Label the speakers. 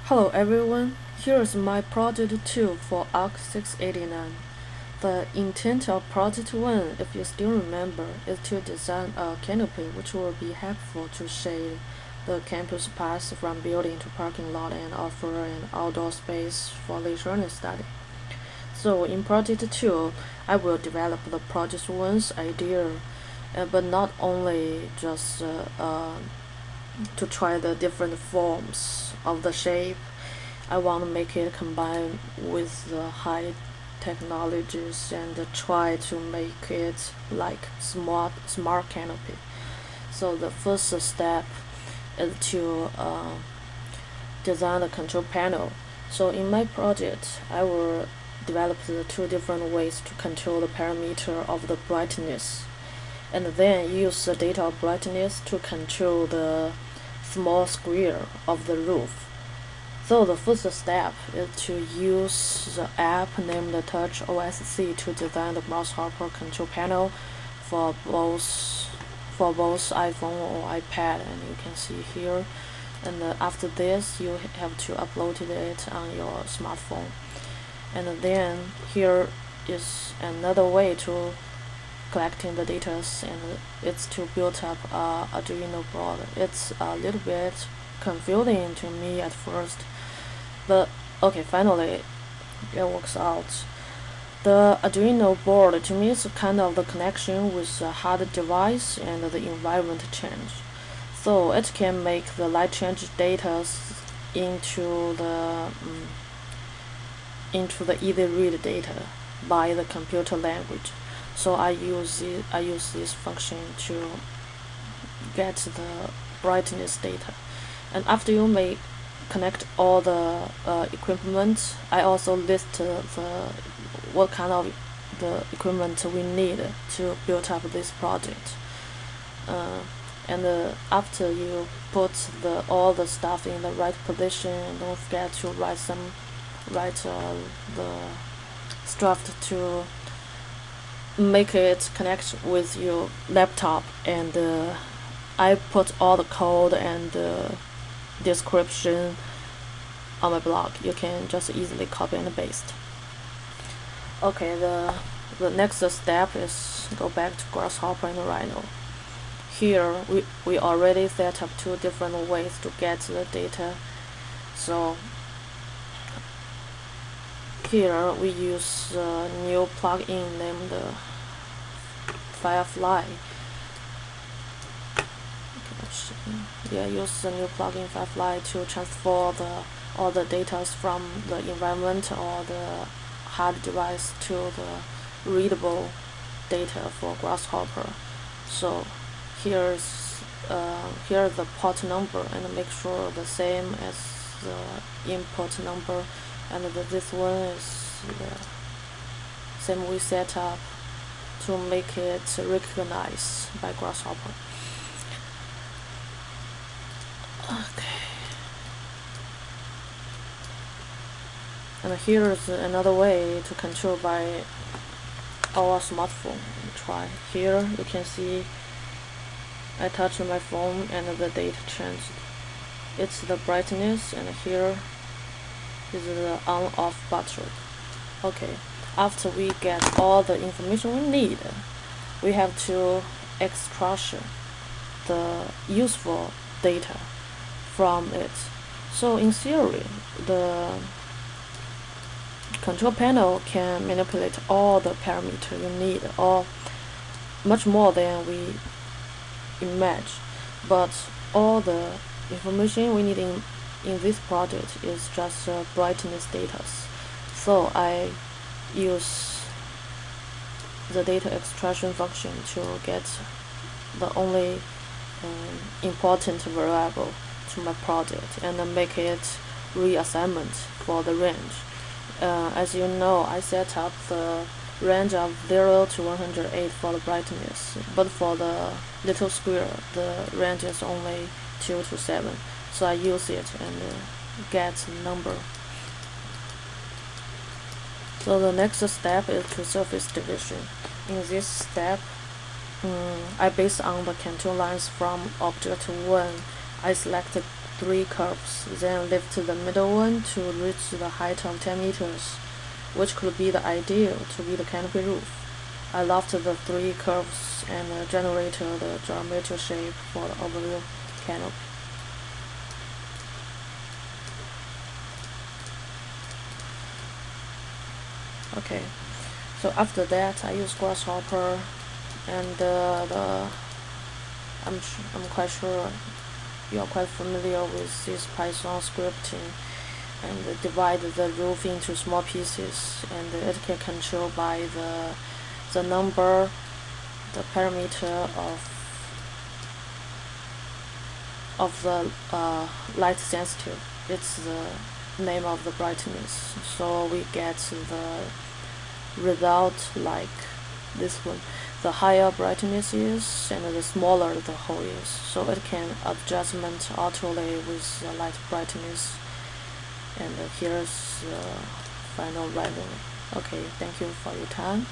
Speaker 1: Hello everyone, here is my project 2 for ARC 689. The intent of project 1, if you still remember, is to design a canopy which will be helpful to shade the campus path from building to parking lot and offer an outdoor space for leisure study. So in project 2, I will develop the project 1's idea, but not only just to try the different forms of the shape. I want to make it combine with the high technologies and try to make it like smart canopy. So the first step is to design the control panel. So in my project, I will develop the two different ways to control the parameter of the brightness, and then use the data of brightness to control the small square of the roof. So the first step is to use the app named Touch OSC to design the grasshopper control panel for both iPhone or iPad, and you can see here. And after this, you have to upload it on your smartphone. And then here is another way to collecting the data, and it's to build up a Arduino board. It's a little bit confusing to me at first, but okay, finally it works out. The Arduino board to me is kind of the connection with the hard device and the environment change. So it can make the light change data into the easy read data by the computer language. So I use this function to get the brightness data. And after you may connect all the equipment, I also list what kind of the equipment we need to build up this project. And after you put all the stuff in the right position, don't forget to write the stuff to make it connect with your laptop. And I put all the code and description on my blog. You can just easily copy and paste. Okay, the next step is go back to Grasshopper and Rhino. Here we already set up two different ways to get the data. So here we use a new plugin named Firefly. Use the new plugin Firefly to transfer all the data from the environment or the hard device to the readable data for Grasshopper. So here's the port number, and make sure the same as the input number, and this one is the same we set up to make it recognized by Grasshopper. Okay. And here is another way to control by our smartphone. Try here, you can see I touch my phone and the data changed. It's the brightness, and here is the on-off button. Okay, after we get all the information we need, we have to extract the useful data from it. So in theory, the control panel can manipulate all the parameters you need, or much more than we imagine. But all the information we need in this project is just brightness data. So I use the data extraction function to get the only important variable to my project and make it reassignment for the range. As you know, I set up the range of 0 to 108 for the brightness, but for the little square, the range is only 2 to 7. So I use it and get the number. So the next step is to surface division. In this step, I base on the control lines from object 1. I select 3 curves, then lift the middle one to reach the height of 10 meters, which could be the ideal to be the canopy roof. I left the 3 curves and generated the geometric shape for the overall canopy. Okay, so after that I use Grasshopper, and I'm quite sure you are quite familiar with this Python scripting, and divide the roof into small pieces, and it can control by the number, the parameter of the light sensitive. It's the name of the brightness. So we get the result like this one. The higher brightness is, and the smaller the hole is. So it can adjustment autolay with the light brightness. And here's the final result. Okay, thank you for your time.